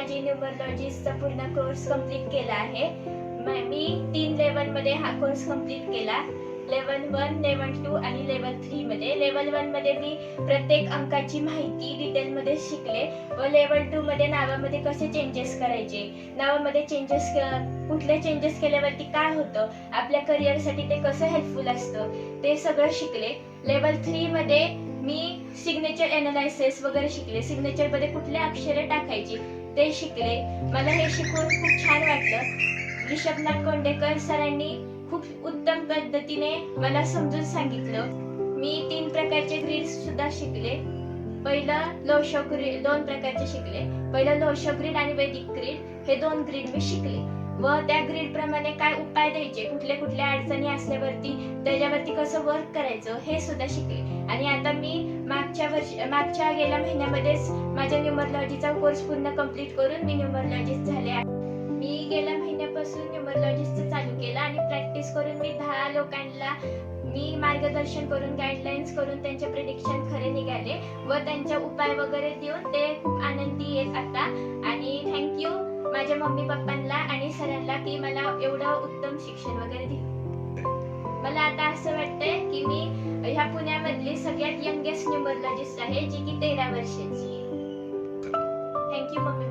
माझी न्यूमरोलॉजीचा पूर्ण course complete केला आहे. मी 3 लेवलमध्ये हा कोर्स कंप्लीट केला. लेवल 1, लेवल 2 आणि लेवल 3 मध्ये. लेवल 1 मध्ये मी प्रत्येक अंकाची माहिती डिटेलमध्ये शिकले व लेवल 2 मध्ये नावामध्ये कसे चेंजेस करायचे, नावामध्ये कुठले चेंजेस केल्यावरती काय होतं, आपल्या करिअरसाठी ते कसं हेल्पफुल असतं ते सगळं शिकले. लेवल 3 मध्ये मी सिग्नेचर एनालायसिस वगैरे शिकले. सिग्नेचर मध्ये कुठले अक्षरे टाकायची ते शिकले. मला हे शिकून खूप छान वाटलं. ऋषभनाथ कोंडेकर सरांनी खूप उत्तम पद्धतीने मला समजून सांगितलं. मी 3 प्रकारचे ग्रीड्स सुद्धा शिकले. पहिलं लोशो ग्रीड 2 प्रकारचे शिकले. पहिलं लोशो ग्रीड आणि वैदिक ग्रीड हे 2 ग्रीड मी शिकले व त्या ग्रीड प्रमाणे काय उपाय द्यायचे, कुठल्या अडचणी असल्यावरती त्याच्यावरती कसं वर्क करायचं हे सुद्धा शिकले. आणि आता मी मागच्या गेल्या महिन्यामध्येच माझ्या न्यूमरोलॉजीचा कोर्स पूर्ण कंप्लीट करून मी न्यूमरोलॉजिस्ट झाले आहे. मी गेल्या महिन्यापासून न्यूमरोलॉजिस्टचं चालू केलं आणि प्रॅक्टिस करून मी 10 लोकांना मी मार्गदर्शन करून, गाईडलाईन्स करून त्यांचे प्रेडिक्शन खरे निघाले व त्यांचे उपाय वगैरे देऊन ते खूप आनंदी आहेत आता. आणि थँक्यू माझ्या मम्मी पप्पांना आणि सरांना की मला एवढं उत्तम शिक्षण वगैरे दिलं. मला आता असं वाटतंय की मी ह्या पुण्यामधली सगळ्यात यंगेस्ट न्यूमरोलॉजिस्ट आहे जी की 13 वर्षाची आहे. Thank you mummy